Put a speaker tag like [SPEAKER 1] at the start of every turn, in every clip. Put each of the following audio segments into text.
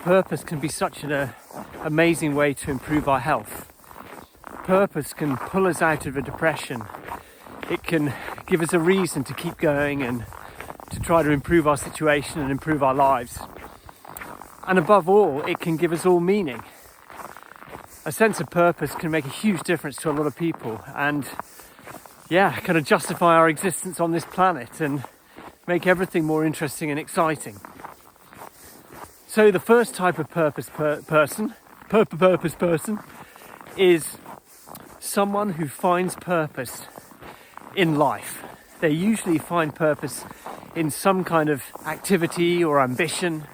[SPEAKER 1] purpose can be such an amazing way to improve our health. Purpose can pull us out of a depression. It can give us a reason to keep going and to try to improve our situation and improve our lives. And above all, it can give us all meaning. A sense of purpose can make a huge difference to a lot of people and kind of justify our existence on this planet and make everything more interesting and exciting. So the first type of purpose person is someone who finds purpose in life. They usually find purpose in some kind of activity or ambition.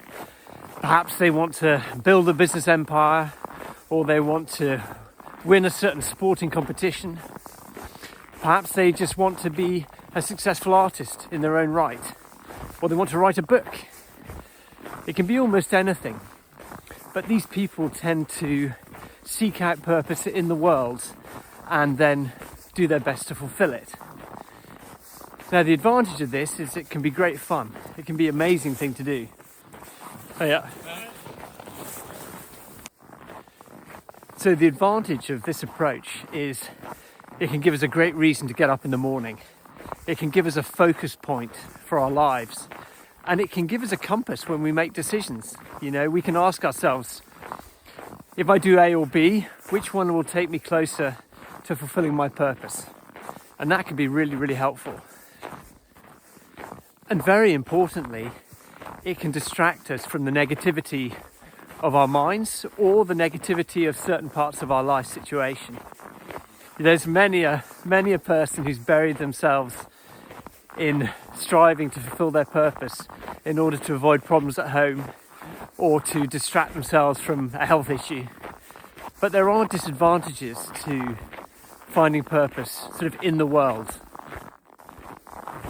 [SPEAKER 1] Perhaps they want to build a business empire, or they want to win a certain sporting competition. Perhaps they just want to be a successful artist in their own right, or they want to write a book. It can be almost anything. But these people tend to seek out purpose in the world and then do their best to fulfill it. Now, the advantage of this is it can be great fun. It can be an amazing thing to do. Oh yeah. So the advantage of this approach is it can give us a great reason to get up in the morning. It can give us a focus point for our lives. And it can give us a compass when we make decisions. You know, we can ask ourselves, if I do A or B, which one will take me closer to fulfilling my purpose? And that can be really, really helpful. And very importantly, it can distract us from the negativity of our minds or the negativity of certain parts of our life situation. There's many a person who's buried themselves in striving to fulfill their purpose in order to avoid problems at home or to distract themselves from a health issue. But there are disadvantages to finding purpose sort of in the world.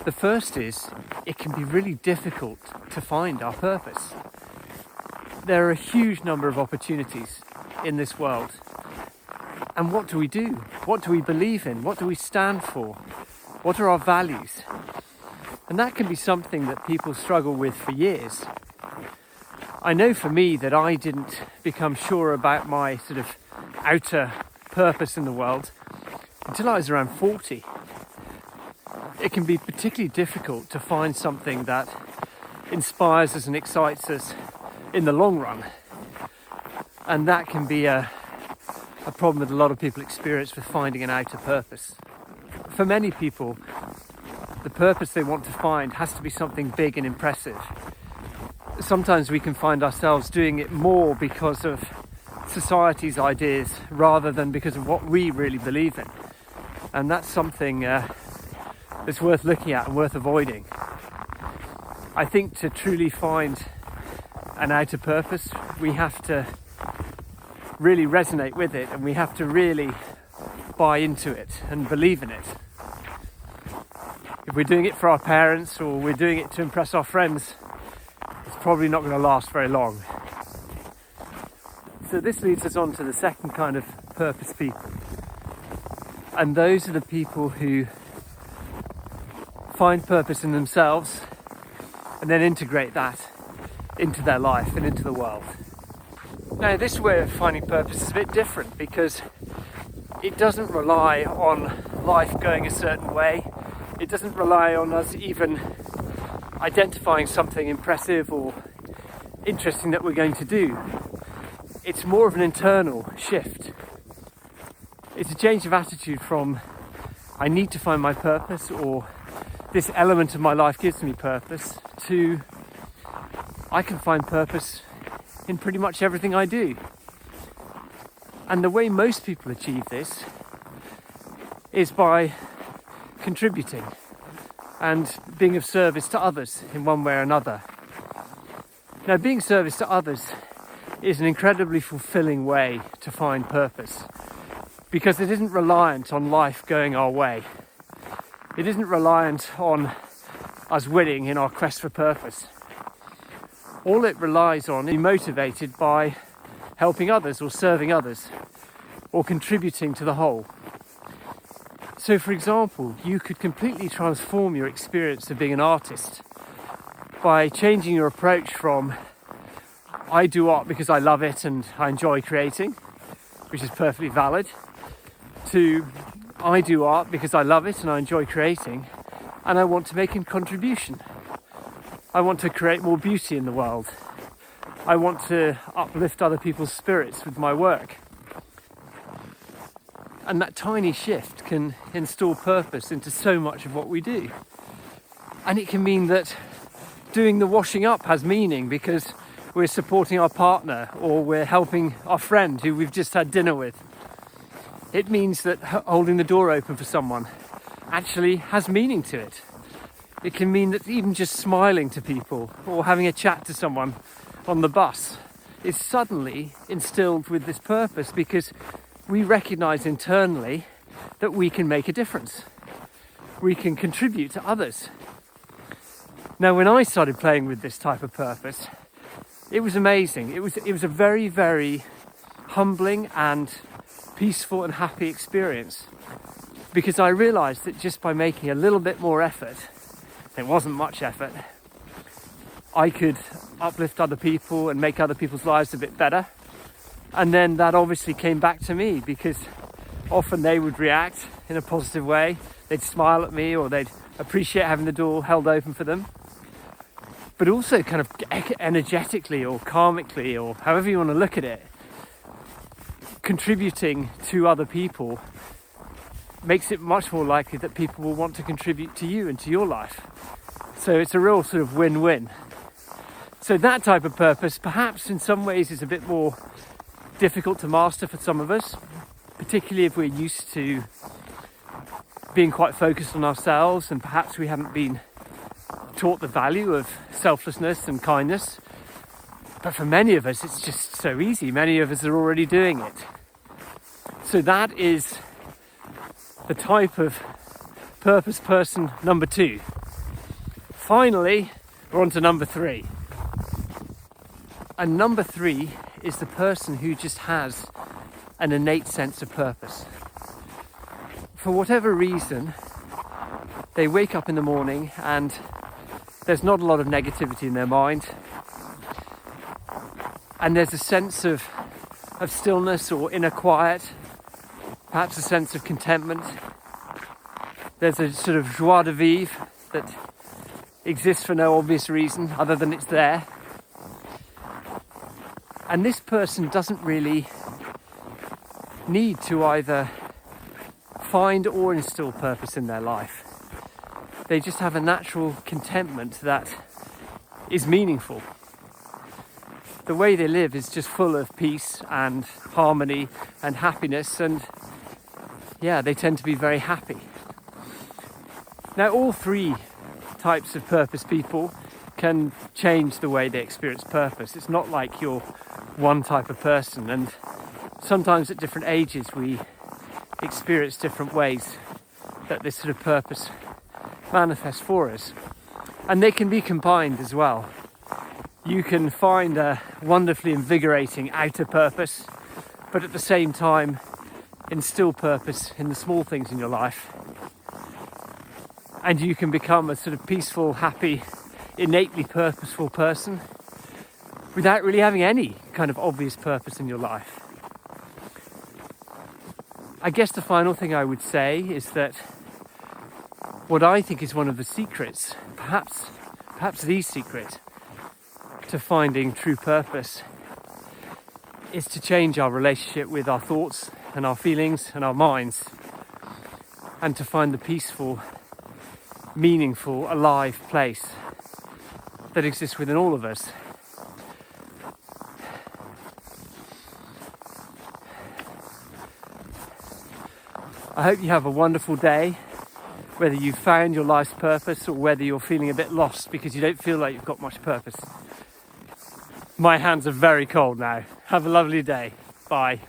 [SPEAKER 1] The first is it can be really difficult to find our purpose. There are a huge number of opportunities in this world. And what do we do? What do we believe in? What do we stand for? What are our values? And that can be something that people struggle with for years. I know for me that I didn't become sure about my sort of outer purpose in the world until I was around 40. It can be particularly difficult to find something that inspires us and excites us in the long run. And that can be a problem that a lot of people experience with finding an outer purpose. For many people, the purpose they want to find has to be something big and impressive. Sometimes we can find ourselves doing it more because of society's ideas rather than because of what we really believe in. And that's something that's worth looking at and worth avoiding. I think to truly find an outer purpose, we have to really resonate with it and we have to really buy into it and believe in it. If we're doing it for our parents or we're doing it to impress our friends, it's probably not going to last very long. So this leads us on to the second kind of purpose people. And those are the people who find purpose in themselves and then integrate that into their life and into the world. Now, this way of finding purpose is a bit different because it doesn't rely on life going a certain way. It doesn't rely on us even identifying something impressive or interesting that we're going to do. It's more of an internal shift. It's a change of attitude from I need to find my purpose or this element of my life gives me purpose to I can find purpose in pretty much everything I do. And the way most people achieve this is by contributing and being of service to others in one way or another. Now, being of service to others is an incredibly fulfilling way to find purpose because it isn't reliant on life going our way. It isn't reliant on us winning in our quest for purpose. All it relies on is motivated by helping others or serving others or contributing to the whole. So, for example, you could completely transform your experience of being an artist by changing your approach from I do art because I love it and I enjoy creating, which is perfectly valid, to I do art because I love it and I enjoy creating and I want to make a contribution. I want to create more beauty in the world. I want to uplift other people's spirits with my work. And that tiny shift can install purpose into so much of what we do. And it can mean that doing the washing up has meaning because we're supporting our partner or we're helping our friend who we've just had dinner with. It means that holding the door open for someone actually has meaning to it. It can mean that even just smiling to people or having a chat to someone on the bus is suddenly instilled with this purpose because we recognise internally that we can make a difference. We can contribute to others. Now, when I started playing with this type of purpose, it was amazing. It was a very, very humbling and peaceful and happy experience because I realised that just by making a little bit more effort, it wasn't much effort, I could uplift other people and make other people's lives a bit better. And then that obviously came back to me because often they would react in a positive way. They'd smile at me or they'd appreciate having the door held open for them. But also kind of energetically or karmically or however you want to look at it, contributing to other people makes it much more likely that people will want to contribute to you and to your life. So it's a real sort of win-win. So that type of purpose perhaps in some ways is a bit more difficult to master for some of us, particularly if we're used to being quite focused on ourselves and perhaps we haven't been taught the value of selflessness and kindness. But for many of us, it's just so easy. Many of us are already doing it. So that is the type of purpose person number 2. Finally, we're on to number 3. And number 3 is the person who just has an innate sense of purpose. For whatever reason, they wake up in the morning and there's not a lot of negativity in their mind. And there's a sense of stillness or inner quiet, perhaps a sense of contentment. There's a sort of joie de vivre that exists for no obvious reason other than it's there. And this person doesn't really need to either find or instill purpose in their life. They just have a natural contentment that is meaningful. The way they live is just full of peace and harmony and happiness, and yeah, they tend to be very happy. Now, all 3 types of purpose people can change the way they experience purpose. It's not like you're one type of person, and sometimes at different ages we experience different ways that this sort of purpose manifests for us. And they can be combined as well. You can find a wonderfully invigorating outer purpose, but at the same time instill purpose in the small things in your life. And you can become a sort of peaceful, happy, innately purposeful person without really having any kind of obvious purpose in your life. I guess the final thing I would say is that what I think is one of the secrets, perhaps the secret to finding true purpose, is to change our relationship with our thoughts and our feelings and our minds, and to find the peaceful, meaningful, alive place that exists within all of us. I hope you have a wonderful day, whether you've found your life's purpose or whether you're feeling a bit lost because you don't feel like you've got much purpose. My hands are very cold now. Have a lovely day. Bye.